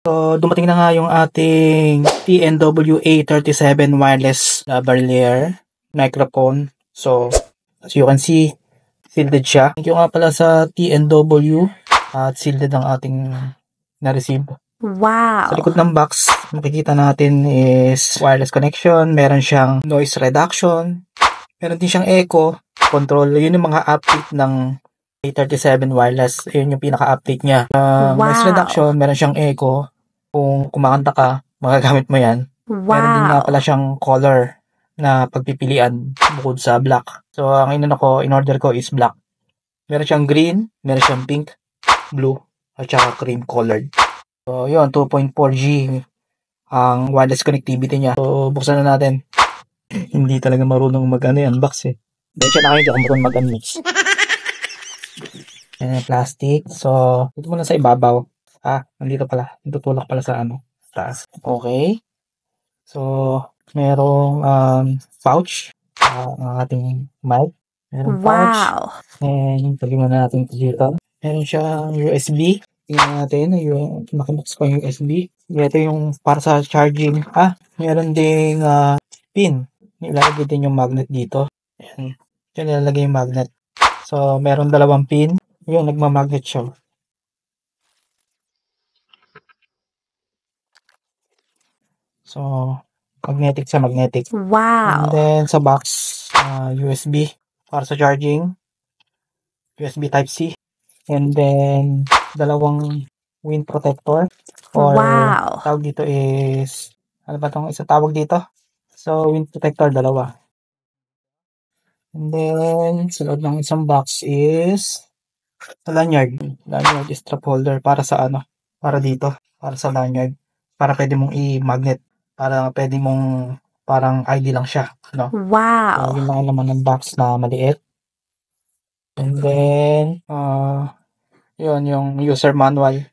So, dumating na nga yung ating TNW-A37 wireless lavalier microphone. So, as you can see, shielded siya. Thank you nga pala sa TNW at shielded ang ating na-receive. Wow! Sa likod ng box, makikita natin is wireless connection. Meron siyang noise reduction. Meron din siyang echo control. Yun yung mga update ng A37 wireless. Yun yung pinaka-update niya. Noise reduction, meron siyang echo. Kung kumakanta ka, magagamit mo yan. Meron din nga pala siyang color na pagpipilian bukod sa black. So, ang in-order ko is black. Meron siyang green, meron siyang pink, blue, at saka cream colored. So, yun, 2.4G ang wireless connectivity niya. So, buksan na natin. Hindi talaga marunong mag-unbox eh. Dahil siya na kayo, di ako marunong mag-unbox. Yan yung plastic. So, ito muna sa ibabaw. Nandito pala. Natutulak pala sa taas. Okay. So, merong pouch. Ang ating mic. Merong pouch. And, lagyan na natin ito dito. Meron siyang USB. Tingnan natin yung nakabox ko yung USB. Ito yung para sa charging. Meron ding pin. Ilalagay din yung magnet dito. Ayan. Diyan ilalagay yung magnet. So, meron dalawang pin. Yung nagmamagnet siya. So, magnetic sa magnetic. Wow! And then, sa box, USB para sa charging. USB Type-C. And then, dalawang wind protector. Or, tawag dito is, ano ba itong isa tawag dito? So, wind protector, dalawa. And then, sa loob ng isang box is lanyard. Lanyard strap holder para sa para dito. Para sa lanyard. Para pwede mong i-magnet. Para pwede mong parang ID lang siya. No? Wow! So, yun lang naman ng box na maliit. And then, yun, yung user manual.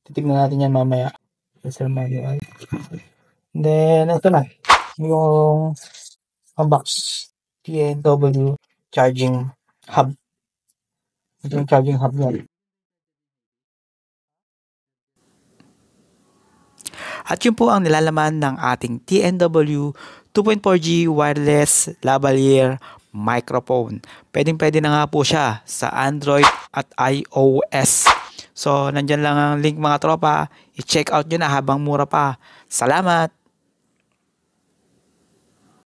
Titignan natin yan mamaya. User manual. And then, ito na. Yung box. TNW charging hub. Ito yung charging hub niya. At yun po ang nilalaman ng ating TNW 2.4G wireless lavalier microphone. Pwedeng-pwede na nga po siya sa Android at iOS. So, nandyan lang ang link mga tropa. I-check out nyo na habang mura pa. Salamat!